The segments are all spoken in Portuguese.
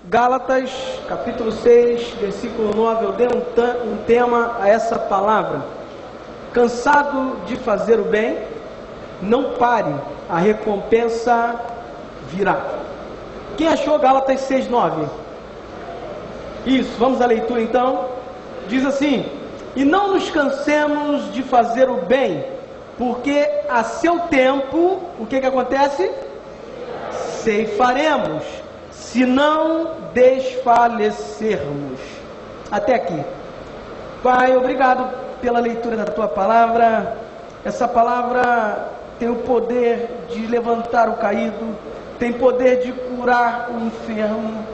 Gálatas, capítulo 6, versículo 9, eu dei um tema a essa palavra. Cansado de fazer o bem, não pare, a recompensa virá. Quem achou Gálatas 6, 9? Isso, vamos à leitura então. Diz assim: e não nos cansemos de fazer o bem, porque a seu tempo, o que acontece? Ceifaremos, se não desfalecermos. Até aqui. Pai, obrigado pela leitura da Tua palavra. Essa palavra tem o poder de levantar o caído, tem poder de curar o enfermo,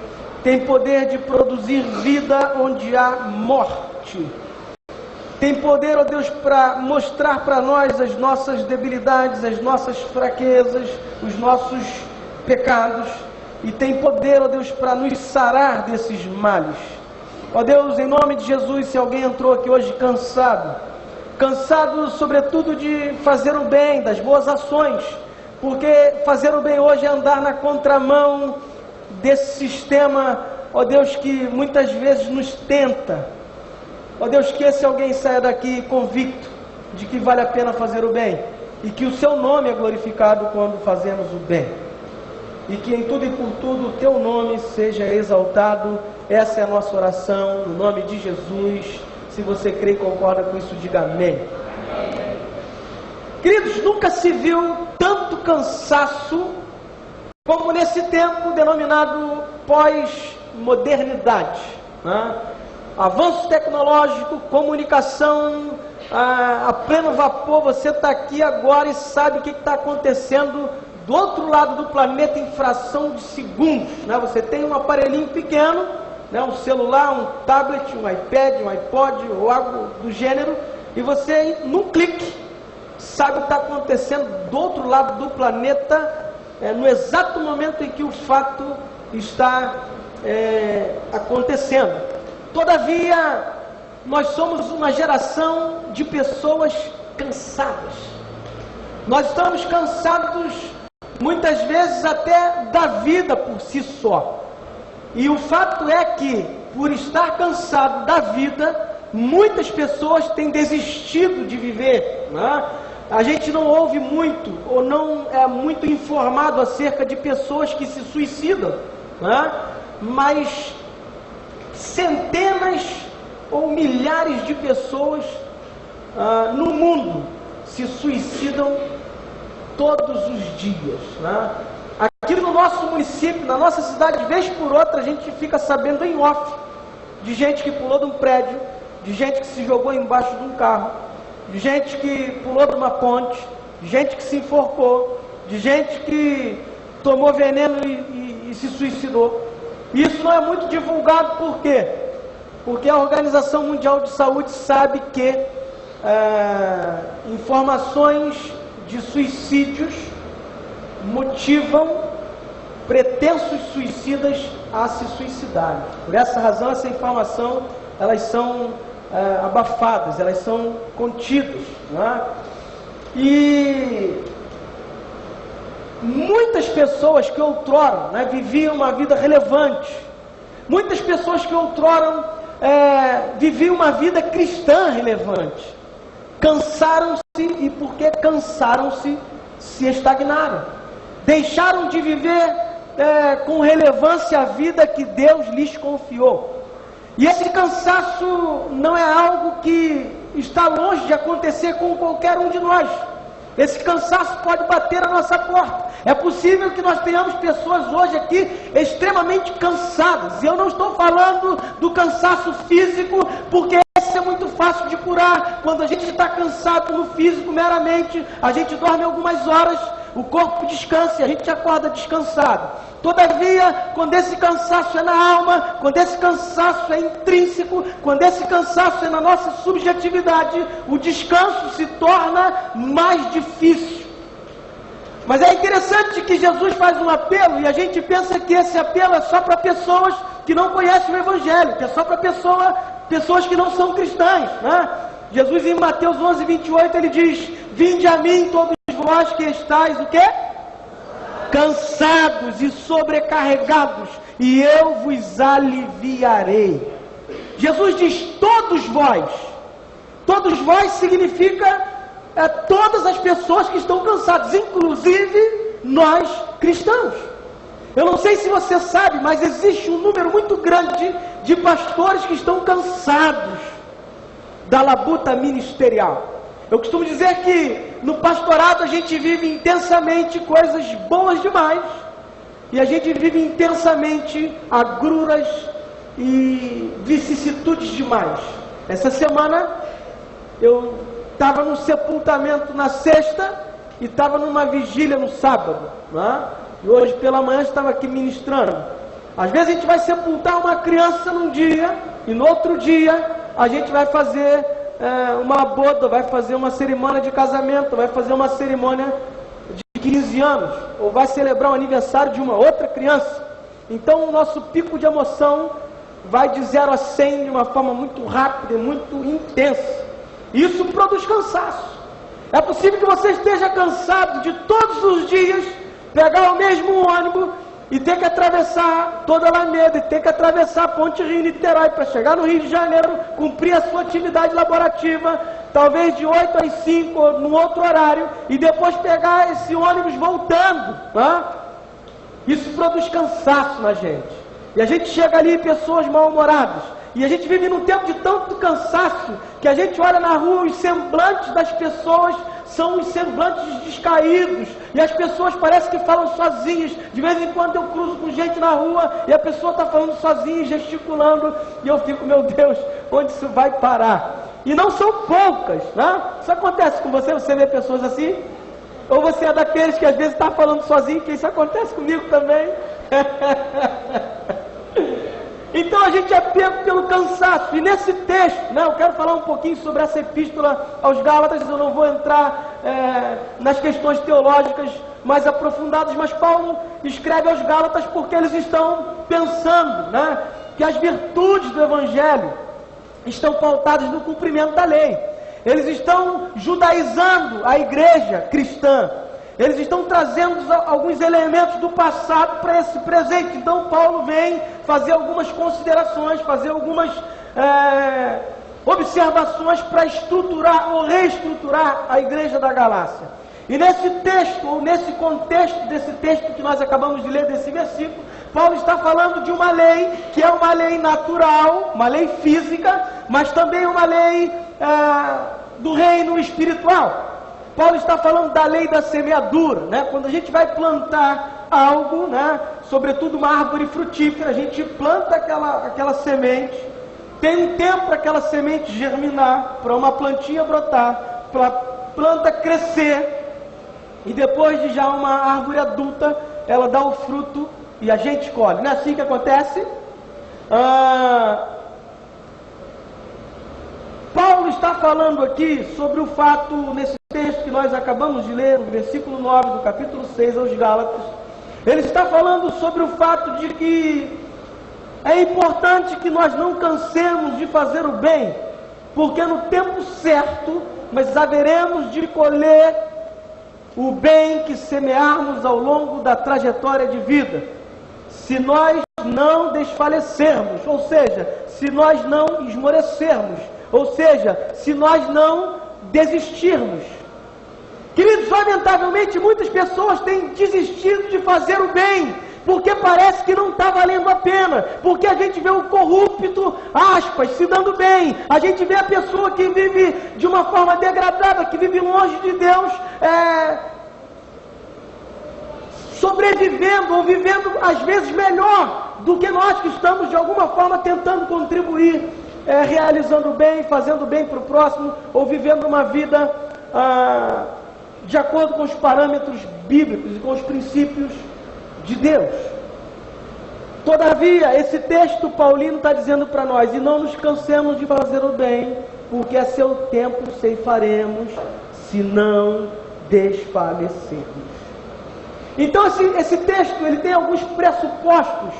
tem poder de produzir vida onde há morte. Tem poder, ó Deus, para mostrar para nós as nossas debilidades, as nossas fraquezas, os nossos pecados. E tem poder, ó Deus, para nos sarar desses males. Ó Deus, em nome de Jesus, se alguém entrou aqui hoje cansado sobretudo de fazer o bem, das boas ações, porque fazer o bem hoje é andar na contramão desse sistema, ó Deus, que muitas vezes nos tenta. Ó Deus, que esse alguém saia daqui convicto de que vale a pena fazer o bem, e que o Seu nome é glorificado quando fazemos o bem, e que em tudo e por tudo o Teu nome seja exaltado. Essa é a nossa oração, no nome de Jesus. Se você crê e concorda com isso, diga amém. Queridos, nunca se viu tanto cansaço como nesse tempo denominado pós-modernidade, né? Avanço tecnológico, comunicação a pleno vapor. Você está aqui agora e sabe o que está acontecendo do outro lado do planeta em fração de segundos, né? Você tem um aparelhinho pequeno, né? Um celular, um tablet, um iPad, um iPod ou algo do gênero, e você, num clique, sabe o que está acontecendo do outro lado do planeta, no exato momento em que o fato está acontecendo. Todavia, nós somos uma geração de pessoas cansadas. Nós estamos cansados, muitas vezes até da vida por si só. E o fato é que, por estar cansado da vida, muitas pessoas têm desistido de viver, né? A gente não ouve muito, ou não é muito informado acerca de pessoas que se suicidam, né? Mas centenas ou milhares de pessoas no mundo se suicidam todos os dias, né? Aqui no nosso município, na nossa cidade, de vez por outra, a gente fica sabendo em off de gente que pulou de um prédio, de gente que se jogou embaixo de um carro, de gente que pulou de uma ponte, de gente que se enforcou, de gente que tomou veneno e se suicidou. Isso não é muito divulgado, por quê? Porque a Organização Mundial de Saúde sabe que informações de suicídios motivam pretensos suicidas a se suicidarem. Por essa razão, essa informação, elas são abafadas, elas são contidas, né? E muitas pessoas que outrora, né, viviam uma vida relevante, muitas pessoas que outrora viviam uma vida cristã relevante, cansaram-se, e porque cansaram-se, se estagnaram, deixaram de viver com relevância a vida que Deus lhes confiou. E esse cansaço não é algo que está longe de acontecer com qualquer um de nós. Esse cansaço pode bater a nossa porta. É possível que nós tenhamos pessoas hoje aqui extremamente cansadas. E eu não estou falando do cansaço físico, porque esse é muito fácil de curar. Quando a gente está cansado no físico meramente, a gente dorme algumas horas, o corpo descansa e a gente acorda descansado. Todavia, quando esse cansaço é na alma, quando esse cansaço é intrínseco, quando esse cansaço é na nossa subjetividade, o descanso se torna mais difícil. Mas é interessante que Jesus faz um apelo, e a gente pensa que esse apelo é só para pessoas que não conhecem o Evangelho, que é só para pessoas que não são cristãs, né? Jesus, em Mateus 11, 28, ele diz: vinde a mim todos vós que estáis o quê? cansados e sobrecarregados, e eu vos aliviarei. Jesus diz, todos vós. Todos vós significa todas as pessoas que estão cansadas, inclusive nós cristãos. Eu não sei se você sabe, mas existe um número muito grande de pastores que estão cansados da labuta ministerial. Eu costumo dizer que no pastorado a gente vive intensamente coisas boas demais, e a gente vive intensamente agruras e vicissitudes demais. Essa semana eu estava num sepultamento na sexta e estava numa vigília no sábado, né? E hoje pela manhã estava aqui ministrando. Às vezes a gente vai sepultar uma criança num dia e no outro dia a gente vai fazer uma boda, vai fazer uma cerimônia de casamento, vai fazer uma cerimônia de 15 anos, ou vai celebrar o aniversário de uma outra criança. Então o nosso pico de emoção vai de 0 a 100 de uma forma muito rápida e muito intensa. Isso produz cansaço. É possível que você esteja cansado de todos os dias pegar o mesmo ônibus e ter que atravessar toda a Alameda, e ter que atravessar a Ponte Rio-Niterói para chegar no Rio de Janeiro, cumprir a sua atividade laborativa, talvez de 8 às 5, ou num outro horário, e depois pegar esse ônibus voltando, né? Isso produz cansaço na gente. E a gente chega ali, pessoas mal-humoradas, e a gente vive num tempo de tanto cansaço, que a gente olha na rua, os semblantes das pessoas são os semblantes descaídos, e as pessoas parecem que falam sozinhas. De vez em quando eu cruzo com gente na rua, e a pessoa está falando sozinha, gesticulando, e eu fico, meu Deus, onde isso vai parar? E não são poucas, né? Isso acontece com você, você vê pessoas assim? Ou você é daqueles que às vezes está falando sozinho, que isso acontece comigo também? Então a gente é pego pelo cansaço. E nesse texto, né, eu quero falar um pouquinho sobre essa epístola aos Gálatas. Eu não vou entrar nas questões teológicas mais aprofundadas, mas Paulo escreve aos Gálatas porque eles estão pensando, né, que as virtudes do Evangelho estão pautadas no cumprimento da lei. Eles estão judaizando a igreja cristã. Eles estão trazendo alguns elementos do passado para esse presente. Então Paulo vem fazer algumas considerações, fazer algumas observações para estruturar ou reestruturar a igreja da Galácia. E nesse texto, ou nesse contexto desse texto que nós acabamos de ler, desse versículo, Paulo está falando de uma lei que é uma lei natural, uma lei física, mas também uma lei do reino espiritual. Paulo está falando da lei da semeadura, né? Quando a gente vai plantar algo, né? Sobretudo uma árvore frutífera, a gente planta aquela semente, tem um tempo para aquela semente germinar, para uma plantinha brotar, para a planta crescer, e depois de já uma árvore adulta, ela dá o fruto e a gente colhe. Não é assim que acontece? Paulo está falando aqui sobre o fato, nesse texto que nós acabamos de ler, no versículo 9 do capítulo 6 aos Gálatas, ele está falando sobre o fato de que é importante que nós não cansemos de fazer o bem, porque no tempo certo nós haveremos de colher o bem que semearmos ao longo da trajetória de vida, se nós não desfalecermos, ou seja, se nós não esmorecermos, ou seja, se nós não desistirmos. Queridos, lamentavelmente muitas pessoas têm desistido de fazer o bem, porque parece que não está valendo a pena, porque a gente vê o corrupto, aspas, se dando bem, a gente vê a pessoa que vive de uma forma degradada, que vive longe de Deus, sobrevivendo ou vivendo às vezes melhor do que nós que estamos de alguma forma tentando contribuir, realizando bem, fazendo bem para o próximo, ou vivendo uma vida de acordo com os parâmetros bíblicos e com os princípios de Deus. Todavia, esse texto paulino está dizendo para nós, e não nos cansemos de fazer o bem, porque a seu tempo ceifaremos, se não desfalecermos. Então esse texto, ele tem alguns pressupostos,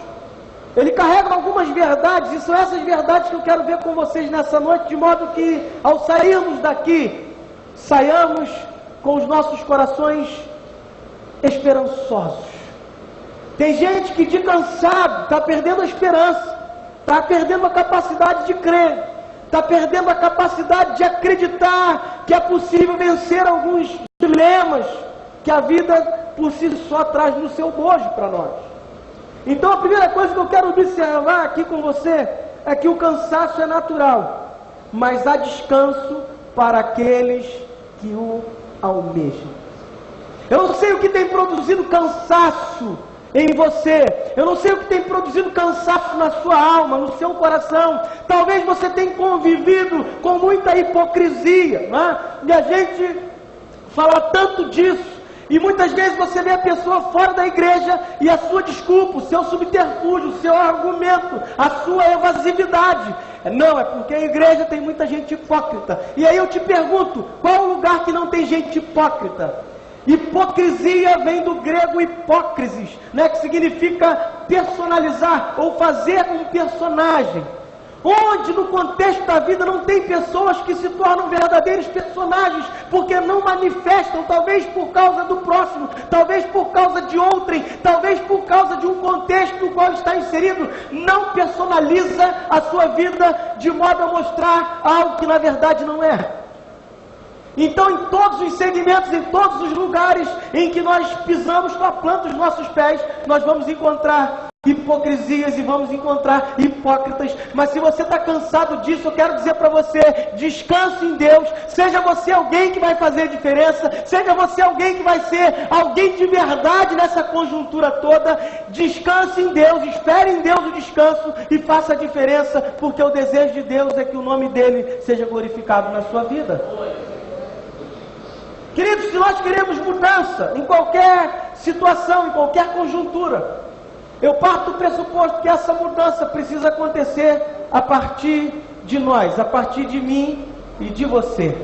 ele carrega algumas verdades, e são essas verdades que eu quero ver com vocês nessa noite, de modo que ao sairmos daqui, saiamos com os nossos corações esperançosos. Tem gente que de cansado está perdendo a esperança, está perdendo a capacidade de crer, está perdendo a capacidade de acreditar que é possível vencer alguns dilemas que a vida por si só traz no seu bojo para nós. Então a primeira coisa que eu quero observar aqui com você é que o cansaço é natural, mas há descanso para aqueles que o almejam. Eu não sei o que tem produzido cansaço em você, eu não sei o que tem produzido cansaço na sua alma, no seu coração. Talvez você tenha convivido com muita hipocrisia, né? E a gente fala tanto disso, e muitas vezes você vê a pessoa fora da igreja e a sua desculpa, o seu subterfúgio, o seu argumento, a sua evasividade. Não, é porque a igreja tem muita gente hipócrita. E aí eu te pergunto, qual é o lugar que não tem gente hipócrita? Hipocrisia vem do grego hipócrisis, né, que significa personalizar ou fazer um personagem. Onde no contexto da vida não tem pessoas que se tornam verdadeiros personagens, porque não manifestam, talvez por causa do próximo, talvez por causa de outrem, talvez por causa de um contexto no qual está inserido, não personaliza a sua vida de modo a mostrar algo que na verdade não é. Então, em todos os segmentos, em todos os lugares em que nós pisamos com a planta dos nossos pés, nós vamos encontrar hipocrisias e vamos encontrar hipócritas. Mas se você está cansado disso, eu quero dizer para você, descanse em Deus. Seja você alguém que vai fazer diferença, seja você alguém que vai ser alguém de verdade nessa conjuntura toda. Descanse em Deus, espere em Deus o descanso e faça a diferença, porque o desejo de Deus é que o nome dele seja glorificado na sua vida. Queridos, se nós queremos mudança em qualquer situação, em qualquer conjuntura, eu parto do pressuposto que essa mudança precisa acontecer a partir de nós, a partir de mim e de você.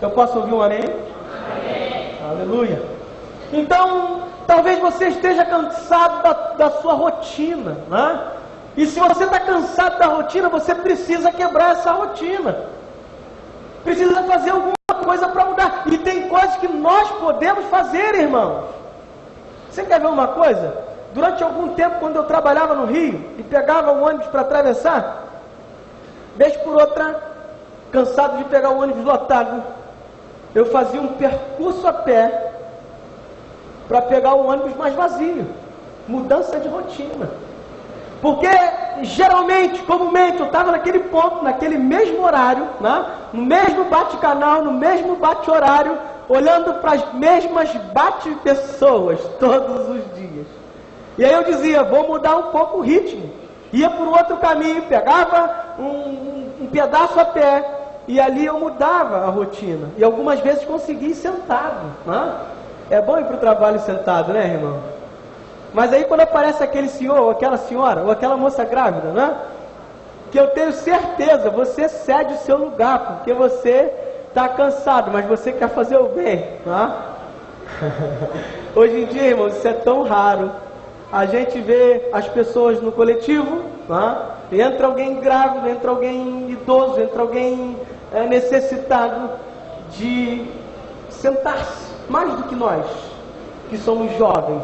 Eu posso ouvir um amém? Amém. Aleluia. Então, talvez você esteja cansado da sua rotina, né? E se você está cansado da rotina, você precisa quebrar essa rotina. Precisa fazer alguma coisa para mudar. E tem coisas que nós podemos fazer, irmãos. Você quer ver uma coisa? Durante algum tempo, quando eu trabalhava no Rio e pegava o ônibus para atravessar, vez por outra, cansado de pegar o ônibus lotado, eu fazia um percurso a pé para pegar o ônibus mais vazio. Mudança de rotina. Porque geralmente, comumente, eu estava naquele ponto, naquele mesmo horário, né? No mesmo bate-canal, no mesmo bate-horário, olhando para as mesmas bate-pessoas todos os dias. E aí eu dizia, vou mudar um pouco o ritmo. Ia por outro caminho, pegava um pedaço a pé, e ali eu mudava a rotina. E algumas vezes consegui ir sentado, né? É bom ir para o trabalho sentado, né, irmão? Mas aí quando aparece aquele senhor, ou aquela senhora, ou aquela moça grávida, né? Que eu tenho certeza, você cede o seu lugar, porque você está cansado, mas você quer fazer o bem, né? Hoje em dia, irmãos, isso é tão raro. A gente vê as pessoas no coletivo, né? Entra alguém grávido, entra alguém idoso, entra alguém necessitado de sentar-se, mais do que nós, que somos jovens.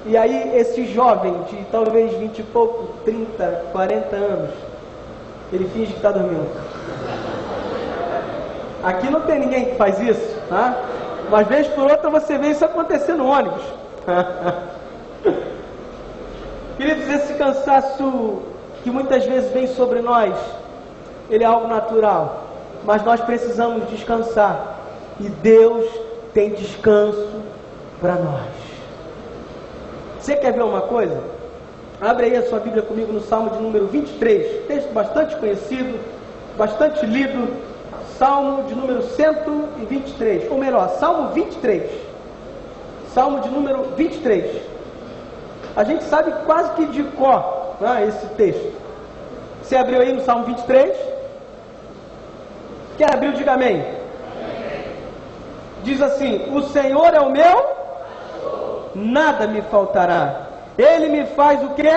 E aí esse jovem de talvez 20 e pouco, 30, 40 anos, ele finge que está dormindo. Aqui não tem ninguém que faz isso, tá? Mas vez por outra você vê isso acontecer no ônibus. Queridos, esse cansaço que muitas vezes vem sobre nós, ele é algo natural, mas nós precisamos descansar, e Deus tem descanso para nós. Você quer ver uma coisa? Abre aí a sua Bíblia comigo no Salmo de número 23, texto bastante conhecido, bastante lido, Salmo de número 123, ou melhor, Salmo 23, Salmo de número 23. A gente sabe quase que de cor, né, esse texto. Você abriu aí no Salmo 23? Quem abriu, diga amém. Amém. Diz assim, o Senhor é o meu, nada me faltará. Ele me faz o quê?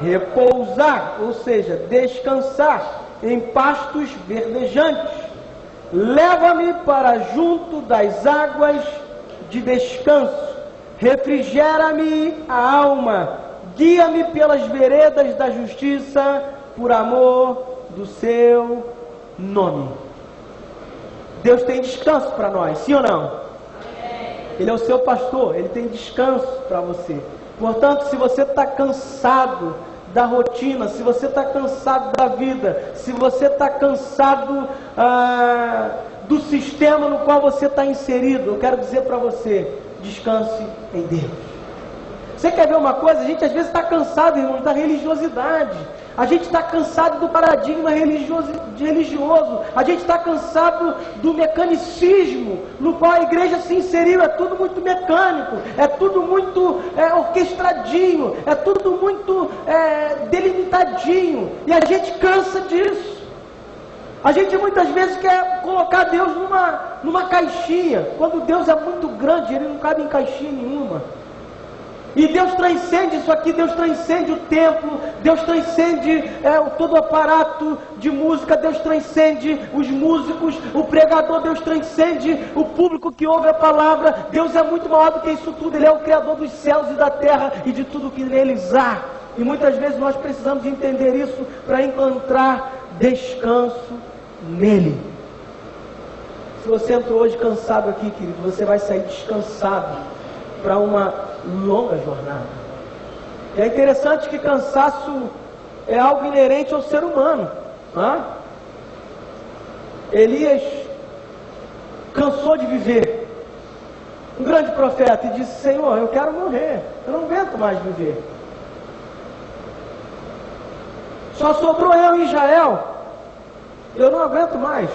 Repousar, ou seja, descansar em pastos verdejantes. Leva-me para junto das águas de descanso. refrigera-me a alma, guia-me pelas veredas da justiça, por amor do seu nome. Deus tem descanso para nós, sim ou não? Ele é o seu pastor, Ele tem descanso para você. Portanto, se você está cansado da rotina, se você está cansado da vida, se você está cansado do sistema no qual você está inserido, eu quero dizer para você, descanse em Deus. Você quer ver uma coisa? A gente às vezes está cansado, irmãos, da religiosidade. A gente está cansado do paradigma religioso. A gente está cansado do mecanicismo no qual a igreja se inseriu. É tudo muito mecânico, é tudo muito orquestradinho, é tudo muito delimitadinho. E a gente cansa disso. A gente muitas vezes quer colocar Deus numa caixinha, quando Deus é muito grande, Ele não cabe em caixinha nenhuma. E Deus transcende isso aqui, Deus transcende o templo, Deus transcende todo o aparato de música, Deus transcende os músicos, o pregador, Deus transcende o público que ouve a palavra. Deus é muito maior do que isso tudo, Ele é o Criador dos céus e da terra e de tudo que neles há. E muitas vezes nós precisamos entender isso para encontrar descanso nele. Se você entrou hoje cansado aqui, querido, você vai sair descansado para uma longa jornada. E é interessante que cansaço é algo inerente ao ser humano. Elias cansou de viver. Um grande profeta, e disse: Senhor, eu quero morrer, eu não aguento mais viver. Só sobrou eu em Israel, eu não aguento mais.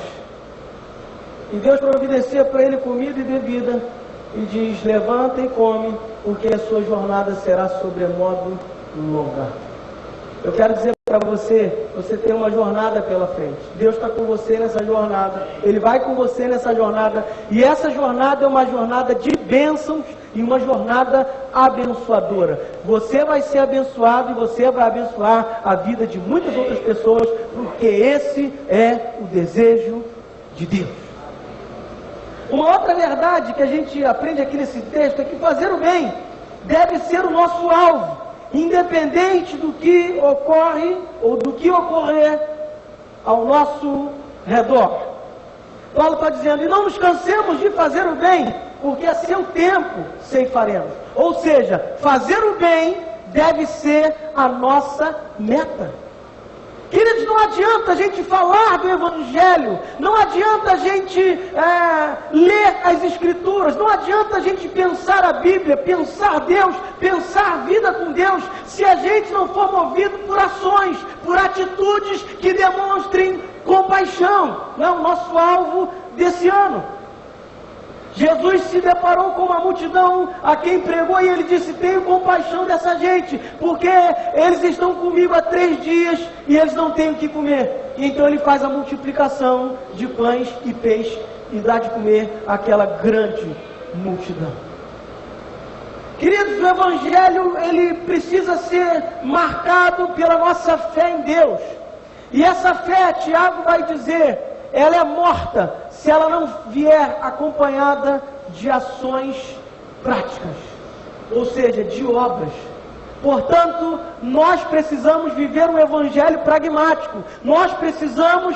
E Deus providencia para ele comida e bebida, e diz: levanta e come, porque a sua jornada será sobremodo longa. Eu quero dizer para você, você tem uma jornada pela frente. Deus está com você nessa jornada, Ele vai com você nessa jornada, e essa jornada é uma jornada de bênçãos e uma jornada abençoadora. Você vai ser abençoado e você vai abençoar a vida de muitas outras pessoas, porque esse é o desejo de Deus. Uma outra verdade que a gente aprende aqui nesse texto é que fazer o bem deve ser o nosso alvo, independente do que ocorre ou do que ocorrer ao nosso redor. Paulo está dizendo: e não nos cansemos de fazer o bem, porque a seu tempo ceifaremos. Ou seja, fazer o bem deve ser a nossa meta. Queridos, não adianta a gente falar do Evangelho, não adianta a gente ler as Escrituras, não adianta a gente pensar a Bíblia, pensar Deus, pensar a vida com Deus, se a gente não for movido por ações, por atitudes que demonstrem compaixão. Não é o nosso alvo desse ano. Jesus se deparou com uma multidão a quem pregou e ele disse: tenho compaixão dessa gente, porque eles estão comigo há 3 dias e eles não têm o que comer. E então ele faz a multiplicação de pães e peixes e dá de comer àquela grande multidão. Queridos, o Evangelho ele precisa ser marcado pela nossa fé em Deus. E essa fé, Tiago vai dizer, ela é morta se ela não vier acompanhada de ações práticas, ou seja, de obras. Portanto, nós precisamos viver um evangelho pragmático. Nós precisamos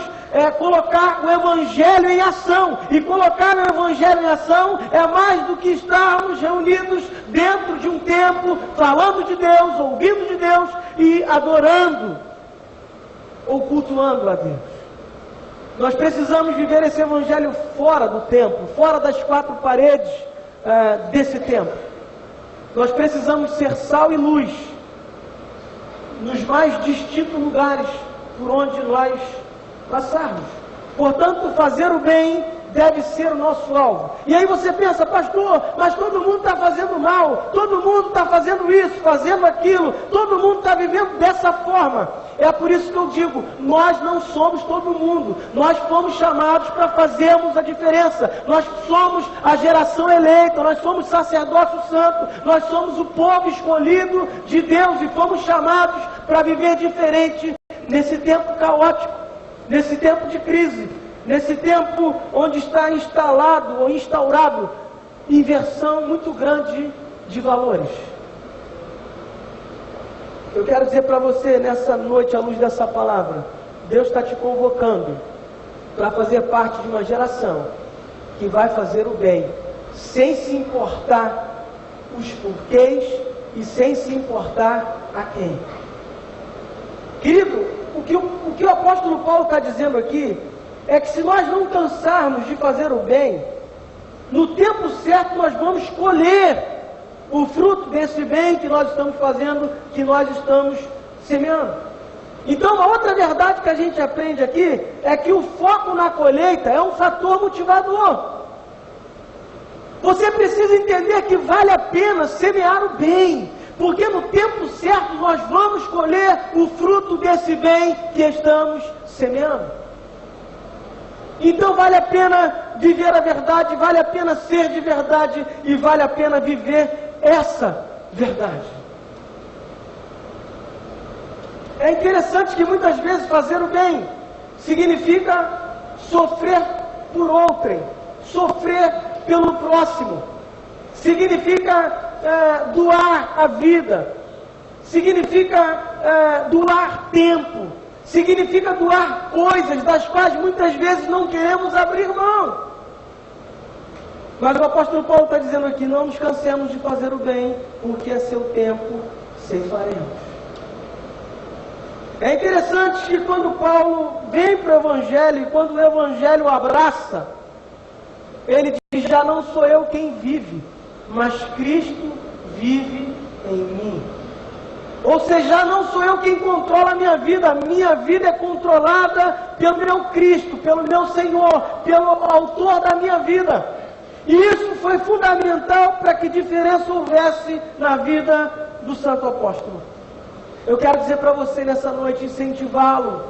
colocar o evangelho em ação. E colocar o evangelho em ação é mais do que estarmos reunidos dentro de um templo, falando de Deus, ouvindo de Deus e adorando ou cultuando a Deus. Nós precisamos viver esse evangelho fora do templo, fora das 4 paredes desse templo. Nós precisamos ser sal e luz nos mais distintos lugares por onde nós passarmos. Portanto, fazer o bem deve ser o nosso alvo. E aí você pensa: pastor, mas todo mundo está fazendo mal, todo mundo está fazendo isso, fazendo aquilo, todo mundo está vivendo dessa forma. É por isso que eu digo, nós não somos todo mundo, nós fomos chamados para fazermos a diferença. Nós somos a geração eleita, nós somos sacerdócio santo, nós somos o povo escolhido de Deus e fomos chamados para viver diferente nesse tempo caótico, nesse tempo de crise, nesse tempo onde está instalado ou instaurado inversão muito grande de valores. Eu quero dizer para você nessa noite, à luz dessa palavra, Deus está te convocando para fazer parte de uma geração que vai fazer o bem, sem se importar os porquês e sem se importar a quem. Querido, o que o apóstolo Paulo está dizendo aqui é que se nós não cansarmos de fazer o bem, no tempo certo nós vamos colher o fruto desse bem que nós estamos fazendo, que nós estamos semeando. Então, a outra verdade que a gente aprende aqui é que o foco na colheita é um fator motivador. Você precisa entender que vale a pena semear o bem, porque no tempo certo nós vamos colher o fruto desse bem que estamos semeando. Então vale a pena viver a verdade, vale a pena ser de verdade e vale a pena viver essa verdade. É interessante que muitas vezes fazer o bem significa sofrer por outrem, sofrer pelo próximo, significa doar a vida, significa doar tempo, significa doar coisas das quais muitas vezes não queremos abrir mão. Mas o apóstolo Paulo está dizendo aqui, não nos cansemos de fazer o bem, porque a seu tempo ceifaremos. É interessante que quando Paulo vem para o Evangelho, e quando o Evangelho o abraça, ele diz, já não sou eu quem vive, mas Cristo vive em mim. Ou seja, já não sou eu quem controla a minha vida é controlada pelo meu Cristo, pelo meu Senhor, pelo autor da minha vida. E isso foi fundamental para que diferença houvesse na vida do santo apóstolo. Eu quero dizer para você nessa noite, incentivá-la.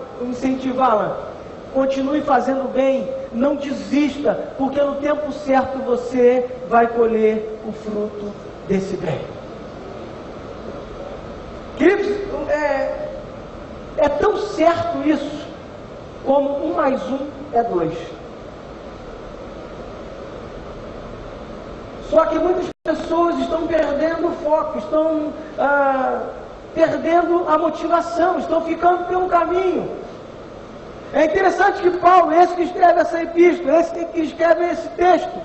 Continue fazendo bem, não desista, porque no tempo certo você vai colher o fruto desse bem. Queridos, é tão certo isso, como 1 mais 1 é 2. Só que muitas pessoas estão perdendo o foco, estão perdendo a motivação, estão ficando pelo caminho. É interessante que Paulo, esse que escreve essa epístola, esse que escreve esse texto,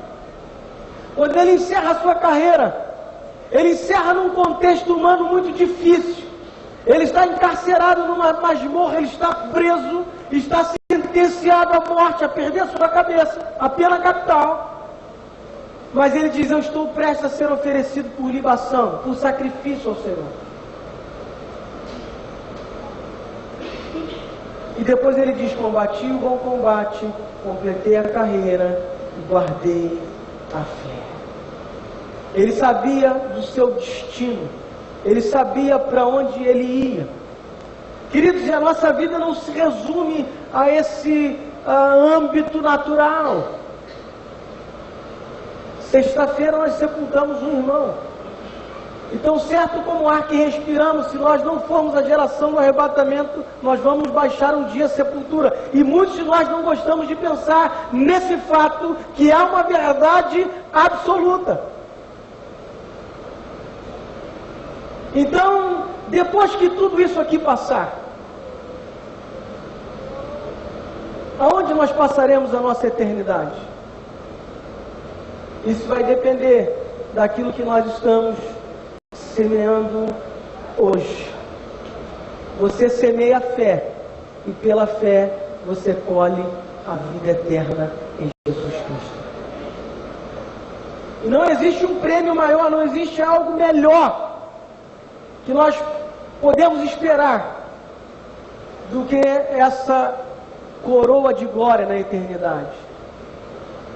quando ele encerra a sua carreira, ele encerra num contexto humano muito difícil. Ele está encarcerado numa masmorra, ele está preso, está sentenciado à morte, a perder a sua cabeça, a pena capital. Mas ele diz, eu estou prestes a ser oferecido por libação, por sacrifício ao Senhor. E depois ele diz, combati o bom combate, completei a carreira e guardei a fé. Ele sabia do seu destino, ele sabia para onde ele ia. Queridos, a nossa vida não se resume a esse âmbito natural. Sexta-feira nós sepultamos um irmão. Então, certo como o ar que respiramos, se nós não formos a geração do arrebatamento, nós vamos baixar um dia a sepultura. E muitos de nós não gostamos de pensar nesse fato, que é uma verdade absoluta. Então, depois que tudo isso aqui passar, aonde nós passaremos a nossa eternidade? Isso vai depender daquilo que nós estamos semeando hoje. Você semeia a fé, e pela fé você colhe a vida eterna em Jesus Cristo. E não existe um prêmio maior, não existe algo melhor que nós podemos esperar do que essa coroa de glória na eternidade.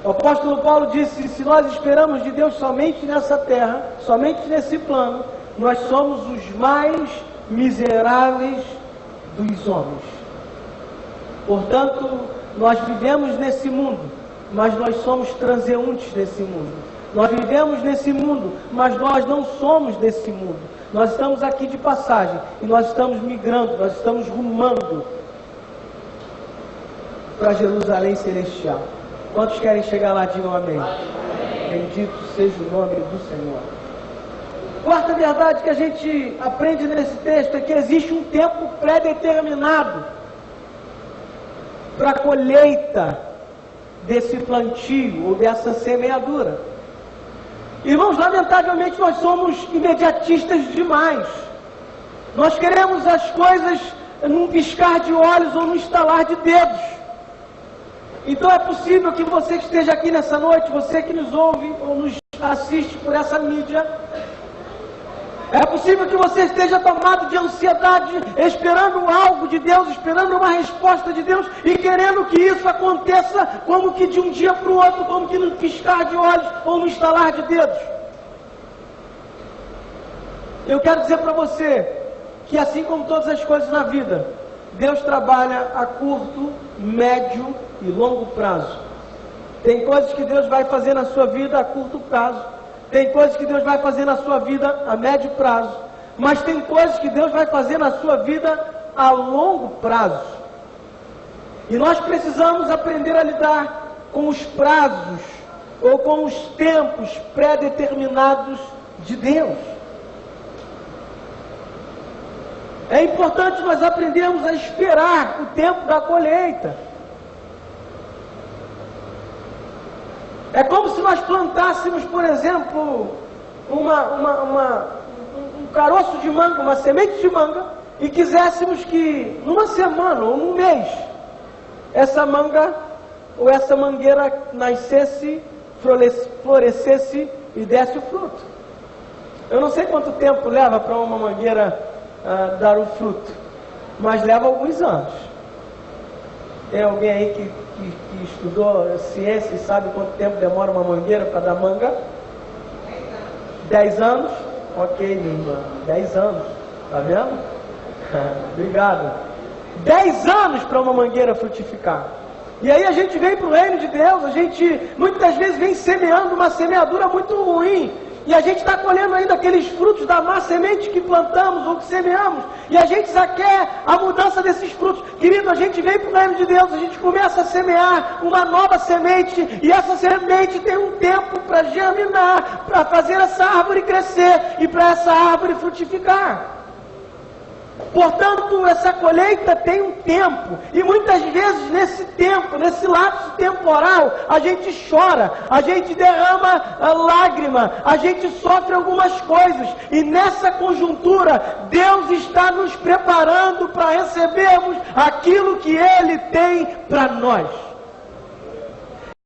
O apóstolo Paulo disse, se nós esperamos de Deus somente nessa terra, somente nesse plano, nós somos os mais miseráveis dos homens. Portanto, nós vivemos nesse mundo, mas nós somos transeuntes nesse mundo. Nós vivemos nesse mundo, mas nós não somos desse mundo. Nós estamos aqui de passagem e nós estamos migrando, nós estamos rumando para Jerusalém Celestial. Quantos querem chegar lá, digam amém. Bendito seja o nome do Senhor. Quarta verdade que a gente aprende nesse texto é que existe um tempo pré-determinado para a colheita desse plantio ou dessa semeadura. Irmãos, lamentavelmente nós somos imediatistas demais. Nós queremos as coisas num piscar de olhos ou num estalar de dedos. Então é possível que você que esteja aqui nessa noite, você que nos ouve ou nos assiste por essa mídia, é possível que você esteja tomado de ansiedade, esperando algo de Deus, esperando uma resposta de Deus e querendo que isso aconteça como que de um dia para o outro, como que no piscar de olhos ou no estalar de dedos. Eu quero dizer para você que assim como todas as coisas na vida, Deus trabalha a curto, médio e longo prazo. Tem coisas que Deus vai fazer na sua vida a curto prazo. Tem coisas que Deus vai fazer na sua vida a médio prazo. Mas tem coisas que Deus vai fazer na sua vida a longo prazo. E nós precisamos aprender a lidar com os prazos ou com os tempos pré-determinados de Deus. É importante nós aprendermos a esperar o tempo da colheita. É como se nós plantássemos, por exemplo, um caroço de manga, uma semente de manga, e quiséssemos que numa semana ou num mês, essa manga ou essa mangueira nascesse, florescesse e desse o fruto. Eu não sei quanto tempo leva para uma mangueira dar o fruto, mas leva alguns anos. Tem alguém aí que estudou ciência e sabe quanto tempo demora uma mangueira para dar manga? 10 anos? Ok, minha irmã, 10 anos, tá vendo? Obrigado. 10 anos para uma mangueira frutificar. E aí a gente vem para o reino de Deus, a gente muitas vezes vem semeando uma semeadura muito ruim, e a gente está colhendo ainda aqueles frutos da má semente que plantamos ou que semeamos, e a gente já quer a mudança desses frutos. Querido, a gente vem para o reino de Deus, a gente começa a semear uma nova semente, e essa semente tem um tempo para germinar, para fazer essa árvore crescer e para essa árvore frutificar. Portanto, essa colheita tem um tempo, e muitas vezes nesse tempo, nesse lapso temporal, a gente chora, a gente derrama lágrima, a gente sofre algumas coisas, e nessa conjuntura, Deus está nos preparando para recebermos aquilo que Ele tem para nós.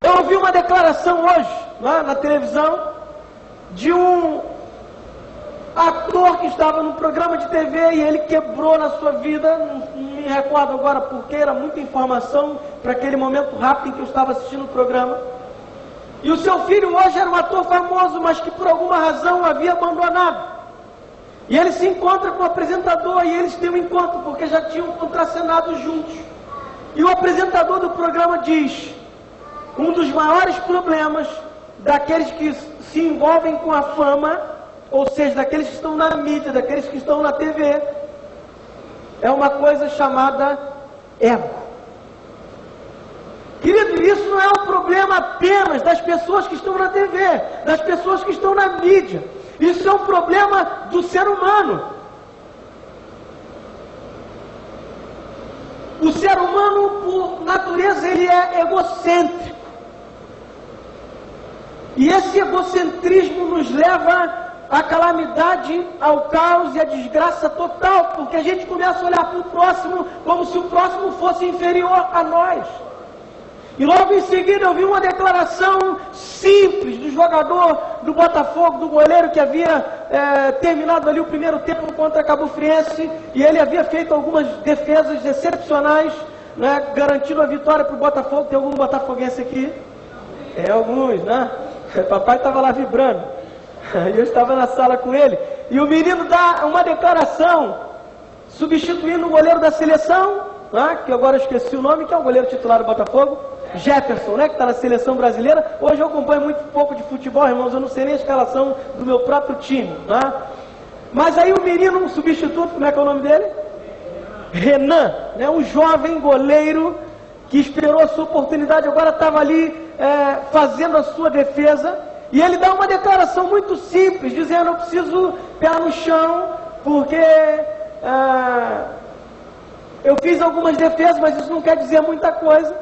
Eu ouvi uma declaração hoje, na televisão, de um ator que estava num programa de TV e ele quebrou na sua vida, não me recordo agora porque, era muita informação para aquele momento rápido em que eu estava assistindo o programa. E o seu filho hoje era um ator famoso, mas que por alguma razão o havia abandonado. E ele se encontra com o apresentador e eles têm um encontro, porque já tinham contracenado juntos. E o apresentador do programa diz: um dos maiores problemas daqueles que se envolvem com a fama, ou seja, daqueles que estão na mídia, daqueles que estão na TV, é uma coisa chamada ego. Querido, isso não é um problema apenas das pessoas que estão na TV, das pessoas que estão na mídia. Isso é um problema do ser humano. O ser humano, por natureza, ele é egocêntrico. E esse egocentrismo nos leva à calamidade, ao caos e à desgraça total, porque a gente começa a olhar para o próximo como se o próximo fosse inferior a nós. E logo em seguida eu vi uma declaração simples do jogador do Botafogo, do goleiro que havia terminado ali o primeiro tempo contra a Cabo Friense, e ele havia feito algumas defesas excepcionais, né, garantindo a vitória para o Botafogo. Tem algum botafoguense aqui? Tem alguns, né? Papai estava lá vibrando. Eu estava na sala com ele, e o menino dá uma declaração, substituindo o goleiro da seleção, que agora eu esqueci o nome, que é o goleiro titular do Botafogo, Jefferson, que está na seleção brasileira. Hoje eu acompanho muito pouco de futebol, irmãos, eu não sei nem a escalação do meu próprio time. Mas aí o menino, um substituto, como é que é o nome dele? Renan, um jovem goleiro que esperou a sua oportunidade, agora estava ali fazendo a sua defesa. E ele dá uma declaração muito simples, dizendo: eu preciso pé no chão, porque eu fiz algumas defesas, mas isso não quer dizer muita coisa.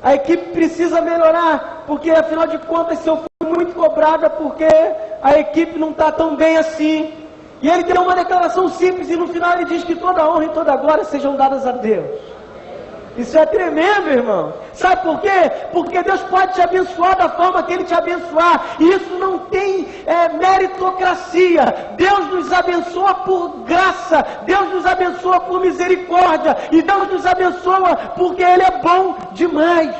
A equipe precisa melhorar, porque afinal de contas, se eu fui muito cobrado, é porque a equipe não está tão bem assim. E ele tem uma declaração simples, e no final ele diz que toda honra e toda glória sejam dadas a Deus. Isso é tremendo, irmão. Sabe por quê? Porque Deus pode te abençoar da forma que Ele te abençoar. E isso não tem meritocracia. Deus nos abençoa por graça. Deus nos abençoa por misericórdia. E Deus nos abençoa porque Ele é bom demais.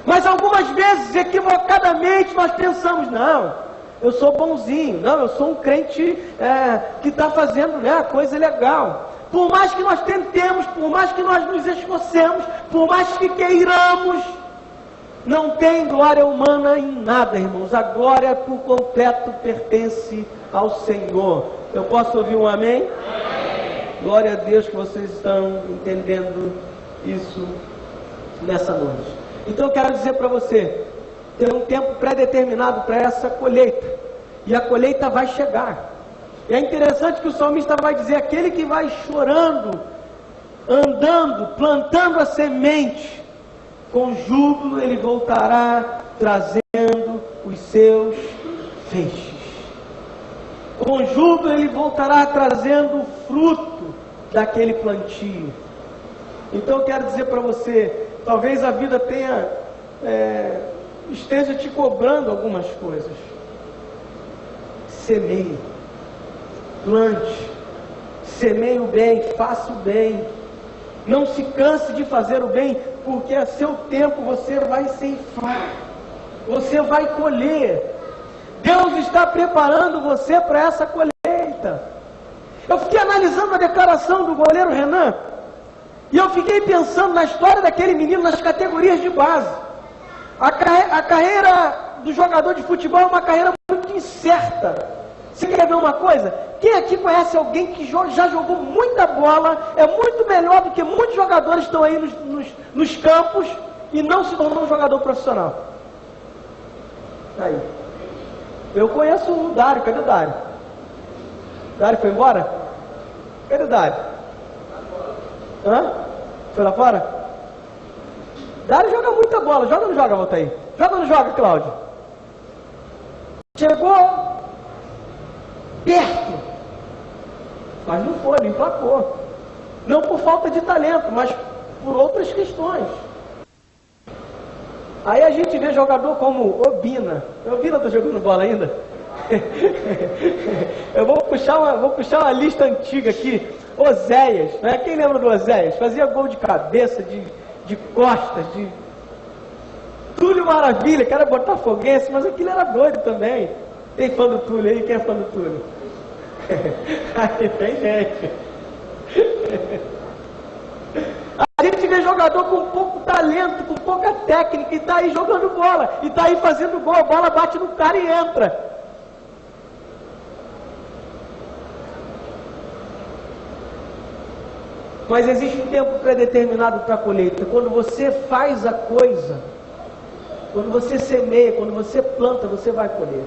Mas algumas vezes, equivocadamente, nós pensamos: não, eu sou bonzinho. Não, eu sou um crente que está fazendo coisa legal. Por mais que nós tentemos, por mais que nós nos esforcemos, por mais que queiramos, não tem glória humana em nada, irmãos. A glória por completo pertence ao Senhor. Eu posso ouvir um amém? Amém. Glória a Deus que vocês estão entendendo isso nessa noite. Então eu quero dizer para você, tem um tempo pré-determinado para essa colheita. E a colheita vai chegar. E é interessante que o salmista vai dizer: aquele que vai chorando, andando, plantando a semente, com júbilo ele voltará trazendo os seus feixes. Com júbilo ele voltará trazendo o fruto daquele plantio. Então eu quero dizer para você, talvez a vida esteja te cobrando algumas coisas. Semeie. Plante, semeie o bem, faça o bem. Não se canse de fazer o bem, porque a seu tempo você vai ceifar, você vai colher. Deus está preparando você para essa colheita. Eu fiquei analisando a declaração do goleiro Renan, e eu fiquei pensando na história daquele menino nas categorias de base. A carreira do jogador de futebol é uma carreira muito incerta. Você quer ver uma coisa? Quem aqui conhece alguém que já jogou muita bola, é muito melhor do que muitos jogadores que estão aí nos campos e não se tornou um jogador profissional? Aí. Eu conheço o Dário. Cadê o Dário? O Dário foi embora? Cadê o Dário? Hã? Foi lá fora? Dário joga muita bola. Joga ou não joga, volta aí? Joga ou não joga, Cláudio? Chegou perto, mas não foi, não emplacou. Não por falta de talento, mas por outras questões. Aí a gente vê jogador como Obina. Obina está jogando bola ainda? Eu vou puxar uma lista antiga aqui. Oséias, né? Quem lembra do Oséias? Fazia gol de cabeça, de costas, Túlio Maravilha, que era botafoguense, mas aquilo era doido também. Tem fã do Túlio aí? Quem é fã do Túlio? Aí tem gente. A gente vê jogador com pouco talento, com pouca técnica, e está aí jogando bola, e está aí fazendo gol, a bola bate no cara e entra. Mas existe um tempo pré-determinado para a colheita. Quando você faz a coisa, quando você semeia, quando você planta, você vai colher.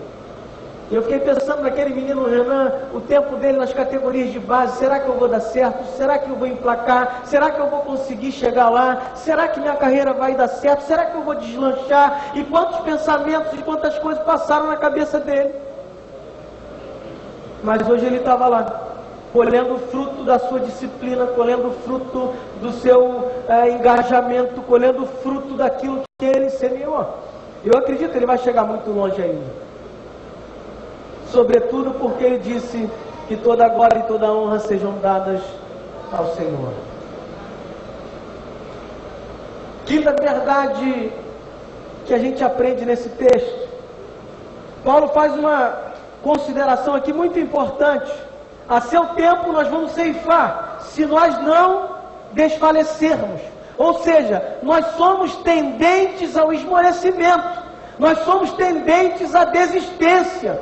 E eu fiquei pensando naquele menino Renan, o tempo dele nas categorias de base: será que eu vou dar certo? Será que eu vou emplacar? Será que eu vou conseguir chegar lá? Será que minha carreira vai dar certo? Será que eu vou deslanchar? E quantos pensamentos e quantas coisas passaram na cabeça dele? Mas hoje ele estava lá, colhendo o fruto da sua disciplina, colhendo o fruto do seu engajamento, colhendo o fruto daquilo que ele semeou. Eu acredito que ele vai chegar muito longe ainda. Sobretudo porque ele disse que toda glória e toda honra sejam dadas ao Senhor. Quinta verdade que a gente aprende nesse texto. Paulo faz uma consideração aqui muito importante. A seu tempo nós vamos ceifar, se nós não desfalecermos. Ou seja, nós somos tendentes ao esmorecimento. Nós somos tendentes à desistência.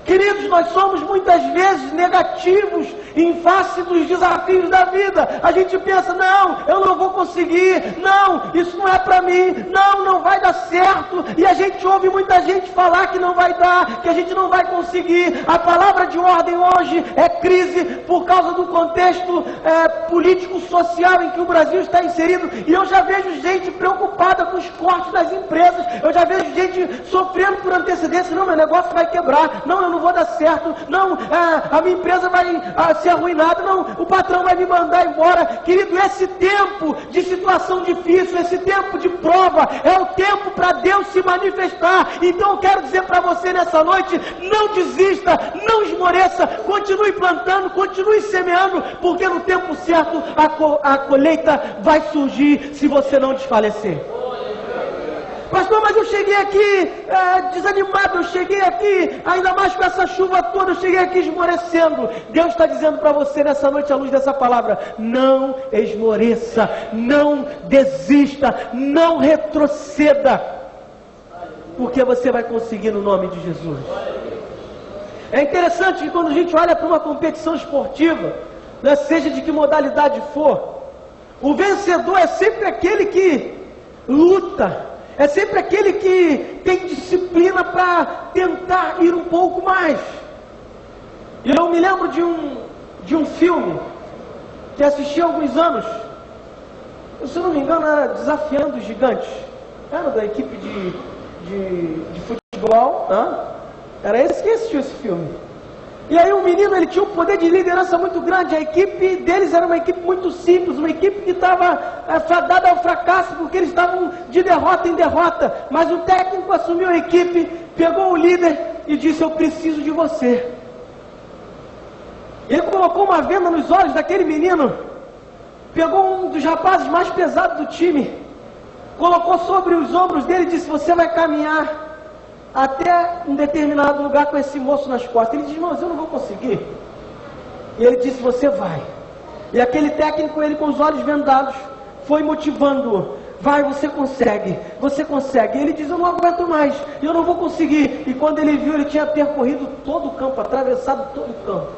Queridos, nós somos muitas vezes negativos em face dos desafios da vida. A gente pensa, não, eu não vou conseguir, não, isso não é para mim, não, não vai dar certo. E a gente ouve muita gente falar que não vai dar, que a gente não vai conseguir. A palavra de ordem hoje é crise por causa do contexto político-social em que o Brasil está inserido. E eu já vejo gente preocupada com os cortes das empresas. Eu já vejo gente sofrendo por antecedência. Não, meu negócio vai quebrar. Não, eu não vou dar certo. Não, a minha empresa vai ser arruinada. Não, o patrão vai me mandar embora. Querido, esse tempo de situação difícil, esse tempo de prova, é o tempo para Deus se manifestar. Então eu quero dizer para você nessa noite, não desista, não esmoreça, continue plantando, continue semeando, porque no tempo certo a colheita vai surgir se você não desfalecer. Pastor, mas eu cheguei aqui desanimado, eu cheguei aqui, ainda mais com essa chuva toda, eu cheguei aqui esmorecendo. Deus está dizendo para você nessa noite, à luz dessa palavra, não esmoreça, não desista, não retroceda, porque você vai conseguir no nome de Jesus. É interessante que quando a gente olha para uma competição esportiva, né, seja de que modalidade for, o vencedor é sempre aquele que luta, é sempre aquele que tem disciplina para tentar ir um pouco mais. E eu me lembro de um filme que assisti há alguns anos, se eu não me engano era Desafiando os Gigantes, era da equipe de futebol, né? Era esse que assistiu esse filme. E aí o menino, ele tinha um poder de liderança muito grande. A equipe deles era uma equipe muito simples, uma equipe que estava fadada ao fracasso, porque eles estavam de derrota em derrota. Mas o técnico assumiu a equipe, pegou o líder e disse, eu preciso de você. Ele colocou uma venda nos olhos daquele menino, pegou um dos rapazes mais pesados do time, colocou sobre os ombros dele e disse, você vai caminhar até um determinado lugar com esse moço nas costas. Ele disse, mas eu não vou conseguir. E ele disse, você vai. E aquele técnico, ele com os olhos vendados, foi motivando-o. Vai, você consegue, você consegue. E ele diz, eu não aguento mais, eu não vou conseguir. E quando ele viu, ele tinha percorrido todo o campo, atravessado todo o campo.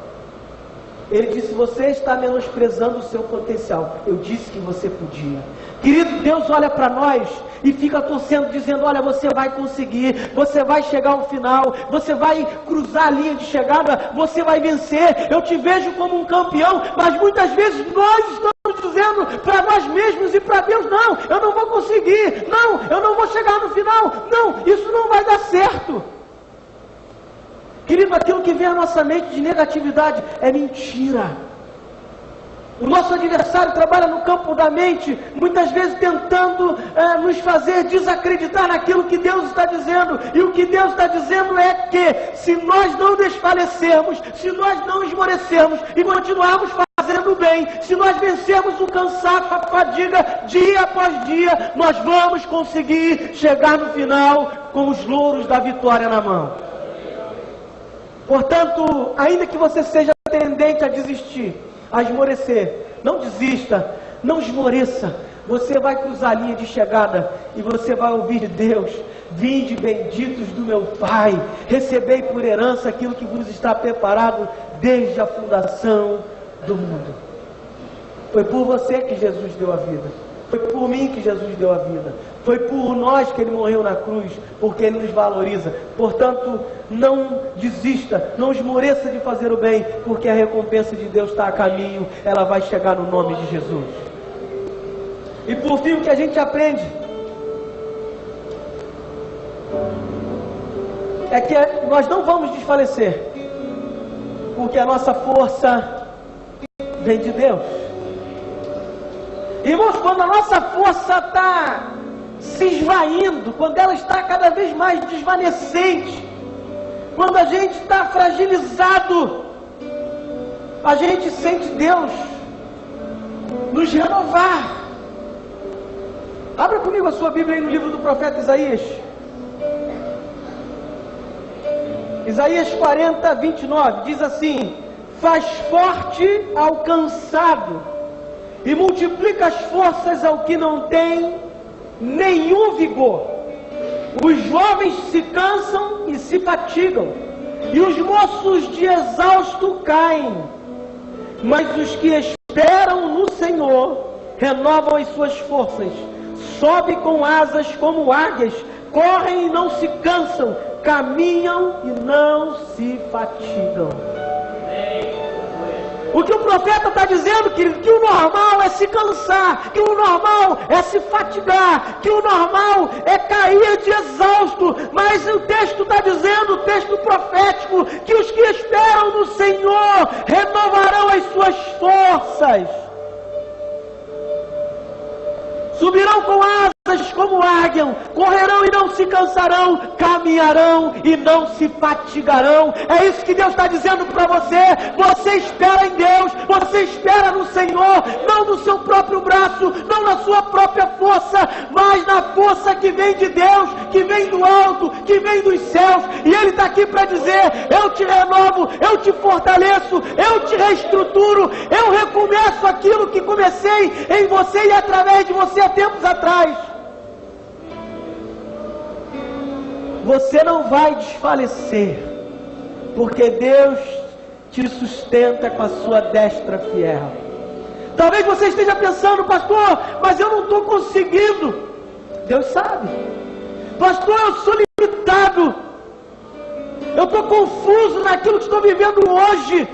Ele disse, você está menosprezando o seu potencial. Eu disse que você podia. Querido, Deus olha para nós e fica torcendo, dizendo, olha, você vai conseguir, você vai chegar ao final, você vai cruzar a linha de chegada, você vai vencer, eu te vejo como um campeão. Mas muitas vezes nós estamos dizendo para nós mesmos e para Deus, não, eu não vou conseguir, não, eu não vou chegar no final, não, isso não vai dar certo. Querido, aquilo que vem à nossa mente de negatividade é mentira. O nosso adversário trabalha no campo da mente, muitas vezes tentando nos fazer desacreditar naquilo que Deus está dizendo. E o que Deus está dizendo é que, se nós não desfalecermos, se nós não esmorecermos e continuarmos fazendo bem, se nós vencermos o cansaço, a fadiga, dia após dia, nós vamos conseguir chegar no final com os louros da vitória na mão. Portanto, ainda que você seja tendente a desistir, a esmorecer, não desista, não esmoreça. Você vai cruzar a linha de chegada e você vai ouvir de Deus, vinde benditos do meu Pai, recebei por herança aquilo que vos está preparado desde a fundação do mundo. Foi por você que Jesus deu a vida, foi por mim que Jesus deu a vida, foi por nós que Ele morreu na cruz, porque Ele nos valoriza. Portanto, não desista, não esmoreça de fazer o bem, porque a recompensa de Deus está a caminho, ela vai chegar no nome de Jesus. E por fim, o que a gente aprende é que nós não vamos desfalecer, porque a nossa força vem de Deus. Irmãos, quando a nossa força está se esvaindo, quando ela está cada vez mais desvanecente, quando a gente está fragilizado, a gente sente Deus nos renovar. Abra comigo a sua Bíblia aí no livro do profeta Isaías. Isaías 40, 29, diz assim: faz forte ao cansado e multiplica as forças ao que não tem nenhum vigor. Os jovens se cansam e se fatigam, e os moços de exausto caem, mas os que esperam no Senhor renovam as suas forças, sobem com asas como águias, correm e não se cansam, caminham e não se fatigam. O que o profeta está dizendo, querido, que o normal é se cansar, que o normal é se fatigar, que o normal é cair de exausto, mas o texto está dizendo, o texto profético, que os que esperam no Senhor renovarão as suas forças, subirão com asas como águia, correrão e não se cansarão, caminharão e não se fatigarão. É isso que Deus está dizendo para você. Você espera em Deus, você espera no Senhor, não no seu próprio braço, não na sua própria força, mas na força que vem de Deus, que vem do alto, que vem dos céus. E Ele está aqui para dizer: eu te renovo, eu te fortaleço, eu te reestruturo, eu recomeço aquilo que comecei em você e através de você há tempos atrás. Você não vai desfalecer, porque Deus te sustenta com a sua destra fiel. Talvez você esteja pensando: pastor, mas eu não estou conseguindo. Deus sabe. Pastor, eu sou limitado, eu estou confuso naquilo que estou vivendo hoje.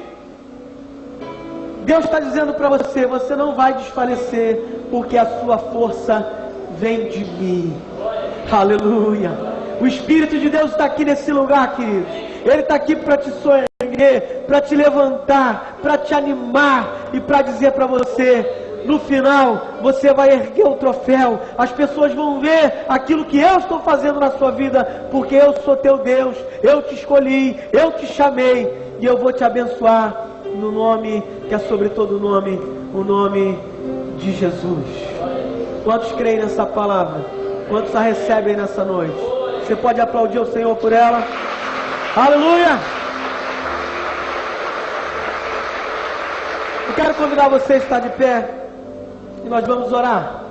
Deus está dizendo para você: você não vai desfalecer, porque a sua força vem de mim. Aleluia. O Espírito de Deus está aqui nesse lugar, querido. Ele está aqui para te soerguer, para te levantar, para te animar e para dizer para você: no final você vai erguer o troféu. As pessoas vão ver aquilo que eu estou fazendo na sua vida, porque eu sou teu Deus, eu te escolhi, eu te chamei, e eu vou te abençoar no nome que é sobre todo nome, o nome de Jesus. Quantos creem nessa palavra? Quantos a recebem nessa noite? Você pode aplaudir o Senhor por ela? Aleluia! Eu quero convidar você a estar de pé e nós vamos orar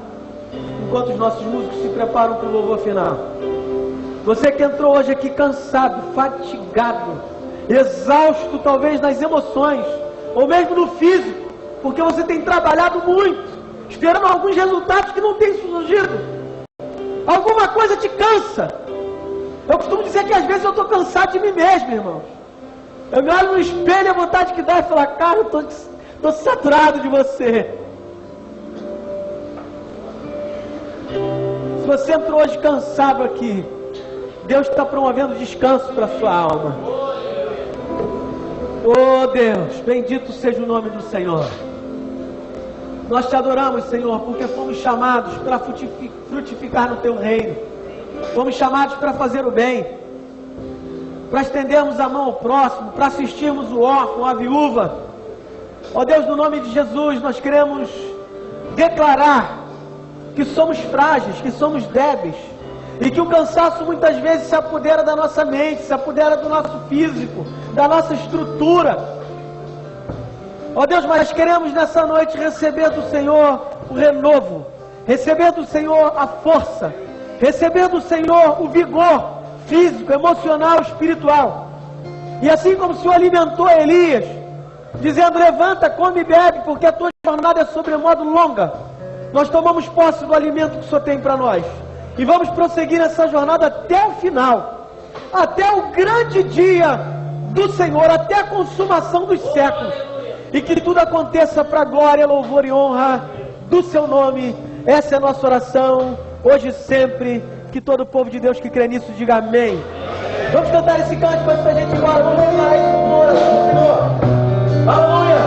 enquanto os nossos músicos se preparam para o louvor final. Você que entrou hoje aqui cansado, fatigado, exausto talvez nas emoções ou mesmo no físico, porque você tem trabalhado muito, esperando alguns resultados que não têm surgido. Alguma coisa te cansa. Eu costumo dizer que às vezes eu estou cansado de mim mesmo, irmãos. Eu me olho no espelho e a vontade que dá é falar: cara, eu estou saturado de você. Se você entrou hoje cansado aqui, Deus está promovendo descanso para a sua alma. Oh Deus, bendito seja o nome do Senhor. Nós te adoramos, Senhor, porque fomos chamados para frutificar no teu reino. Fomos chamados para fazer o bem, para estendermos a mão ao próximo, para assistirmos o órfão, a viúva. Ó Deus, no nome de Jesus, nós queremos declarar que somos frágeis, que somos débeis, e que o cansaço muitas vezes se apodera da nossa mente, se apodera do nosso físico, da nossa estrutura. Ó Deus, mas queremos nessa noite receber do Senhor o renovo, receber do Senhor a força, receber do Senhor o vigor físico, emocional, espiritual. E assim como o Senhor alimentou Elias, dizendo: levanta, come e bebe, porque a tua jornada é sobremodo longa, nós tomamos posse do alimento que o Senhor tem para nós, e vamos prosseguir nessa jornada até o final, até o grande dia do Senhor, até a consumação dos séculos, e que tudo aconteça para a glória, louvor e honra do seu nome. Essa é a nossa oração, hoje e sempre. Que todo o povo de Deus que crê nisso diga amém. Vamos cantar esse cântico antes da gente ir embora. Vamos declarar isso como oração, Senhor. Aleluia.